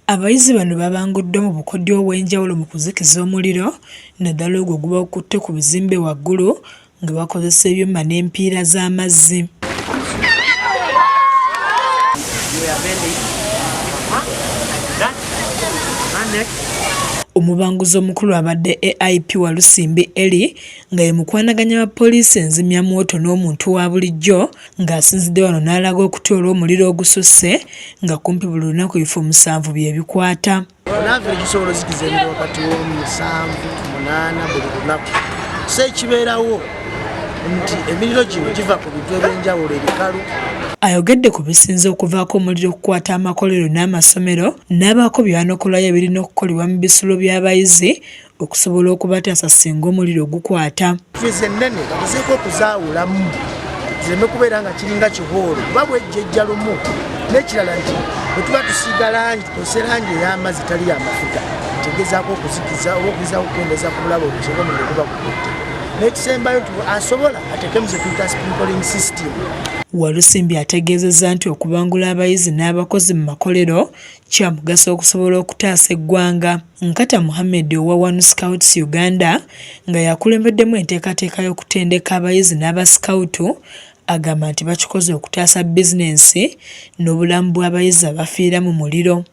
Abayizi bano babanguddwa mu bukodyo obw'enjawulo mu kuzikiza omuliro naddala ogwo guba gukutte ku bizimbe waggulu nga bakozesa ebyuma n'empiira z'amazzi. Omubanguzi omukulu abadde AIP wa Lusimbi Eli nga ye mukwanaganya wa poliisi enzimyamwoto n'omuntu wa bulijjo ng'asinzidde wano n'alaga okutoola omuliro ogususse nga kumpi buli lunaku ebifo Musanvu byebikwata. Onaavire gisobola ozikiza emiro wakati w'omusanvu munaana buli lunaku. So ekibeerawo nti emiriro gino giva ku bintu eby'enjawulo ebikalu. Ayogedde ku bisinze okuvaako omuliro okukwata amakolero n'amasomero n'abaako byanokolayo ebirina okukolebwa mu bisulo by'abayizi okusobola okubataasa singa omuliro gukwata. Fiizi ennene bagezeeko okuzaawulamu zireme kubeera nga kiringa kihoolo kuba bwejjejja lumu n'ekirala nti bwe tuba tusiiga langi tukozesa langi ey'amazzi tali y'amafuta tegezaako okuzikiza oba okugezaako okukendeeza ku bulabe okusobola omuliro guba gukutte. N'ekisembayo asobola ateekemu ze tuyita sprinkling system. Walusimbi ategeezezza nti okubangula abayizi n'abakozi mu makolero kya mugaso okusobola okutaasa eggwanga. Nkata Muhammad owa One Scouts Uganda nga yakulembeddemu enteekateeka y'okutendeka abayizi n'abasikawutu agamba nti bakikoze okutaasa bizinensi n'obulamu bw'abayizi abafiira mu muliro.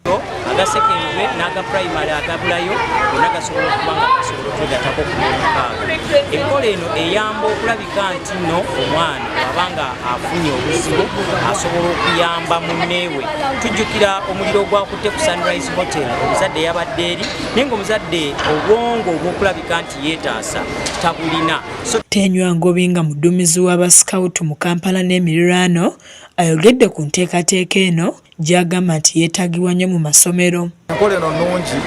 Agasekendwe n'aga primary agabulayo gonna gasobola okuba nga gasobola okwegattako ku mukaaga. Enkola eno eyamba okulabika nti nno omwana bw'abanga afunye obuzibu asobola okuyamba munneewe. Tujjukira omuliro ogwakutte ku Sunrise Hotel, omuzadde yabadde eri naye ng'omuzadde obwongo obw'okulabika nti yeetaasa tabulina. Tenywa Ngobi nga muduumizi w'abasikawutu mu Kampala n'emiriraano ayogedde ku nteekateeka eno gy'agamba nti yeetaagibwa nnyo mu masomero. Enkola eno nnungi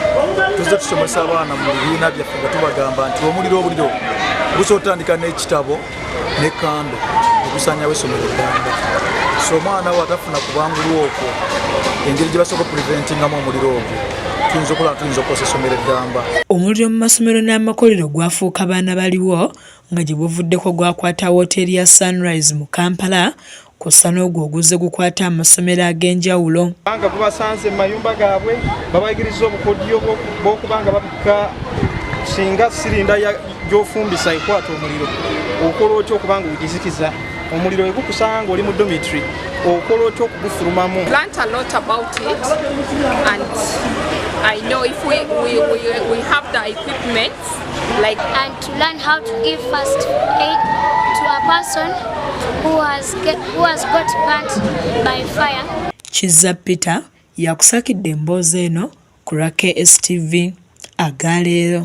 tuzze tusomesa abaana mu bibiina byaffe nga tubagamba nti omuliro gusobola otandika n'ekitabo ne kando okusanyawo essomero eddamba. So omwana we atafuna kubangulwa okwo engeri gye basobola okupreventingamu omuliro ogwo tuyinza okukozesa essomero eddamba. Omuliro mu masomero n'amakolero gwafuuka baana baliwo nga gye buvuddeko gwakwata wooteeri ya Sunrise mu Kampala kw'ossa n'ogwo oguzze gukwata amasomero ag'enjawulo. Nga bubasanze mu mayumba gaabwe babayigiriza obukodyo bw'okubanga babikka singa sirinda gy'ofumbisa ekwata omuliro okola otya okubanga ogizikiza omuliro egukusanga oli mu dormitory okola otya okugufulumamu. Learned a lot about it and I know if we have the equipment like and to learn how to give first aid to a person who has got burnt by fire. Kizza Peter yakusakidde emboozi eno ku KSTV agaleero.